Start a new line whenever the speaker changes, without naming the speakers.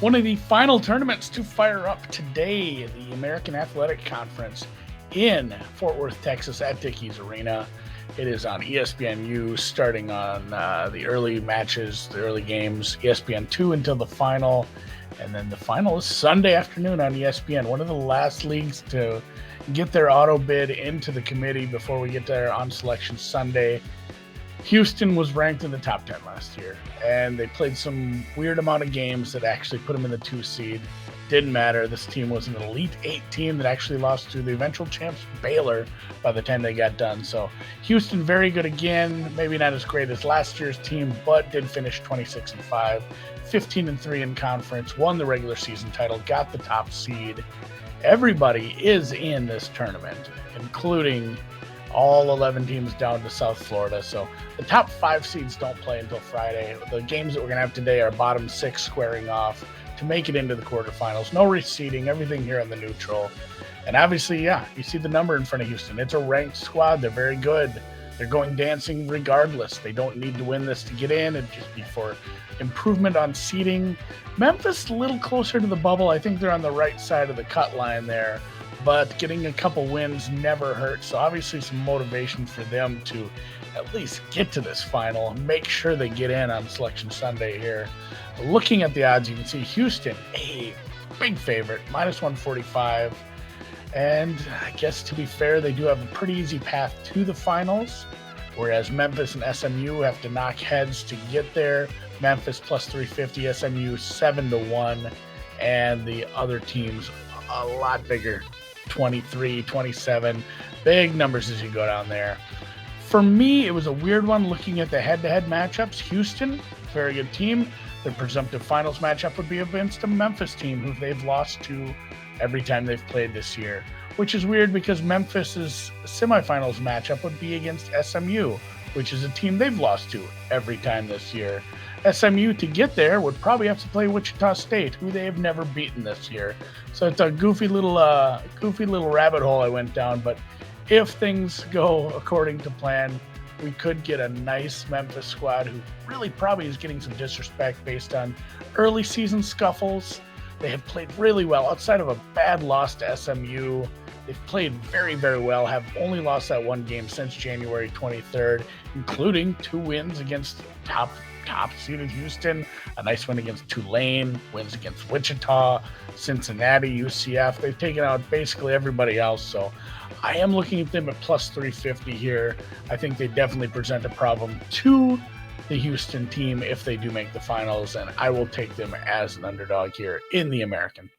One of the final tournaments to fire up today, the American Athletic Conference in Fort Worth, Texas at Dickies Arena. It is on ESPNU starting on the early matches, the early games, ESPN2 until the final. And then the final is Sunday afternoon on ESPN, one of the last leagues to get their auto bid into the committee before we get there on Selection Sunday. Houston was ranked in the top 10 last year, and they played some weird amount of games that actually put them in the 2 seed. Didn't matter. This team was an Elite 8 team that actually lost to the eventual champs Baylor by the time they got done. So Houston, very good again. Maybe not as great as last year's team, but did finish 26-5, 15-3 in conference, won the regular season title, got the top seed. Everybody is in this tournament, including all 11 teams down to South Florida. So the top 5 seeds don't play until Friday. The games that we're going to have today are bottom 6 squaring off to make it into the quarterfinals. No reseeding, everything here on the neutral. And obviously, you see the number in front of Houston. It's a ranked squad. They're very good. They're going dancing regardless. They don't need to win this to get in. It'd just be for improvement on seeding. Memphis a little closer to the bubble. I think they're on the right side of the cut line there. But getting a couple wins never hurts. So obviously some motivation for them to at least get to this final, make sure they get in on Selection Sunday here. Looking at the odds, you can see Houston, a big favorite, -145. And I guess to be fair, they do have a pretty easy path to the finals, whereas Memphis and SMU have to knock heads to get there. Memphis +350, SMU 7-1, and the other teams a lot bigger. 23, 27, big numbers as you go down there. For me, it was a weird one looking at the head-to-head matchups. Houston, very good team. Their presumptive finals matchup would be against a Memphis team who they've lost to every time they've played this year, which is weird because Memphis's semifinals matchup would be against SMU, which is a team they've lost to every time this year. SMU, to get there, would probably have to play Wichita State, who they have never beaten this year. So it's a goofy little rabbit hole I went down. But if things go according to plan, we could get a nice Memphis squad who really probably is getting some disrespect based on early season scuffles. They have played really well outside of a bad loss to SMU. They've played very, very well, have only lost that one game since January 23rd, including 2 wins against top-seeded Houston, a nice win against Tulane, wins against Wichita, Cincinnati, UCF. They've taken out basically everybody else, so I am looking at them at +350 here. I think they definitely present a problem to the Houston team if they do make the finals, and I will take them as an underdog here in the American.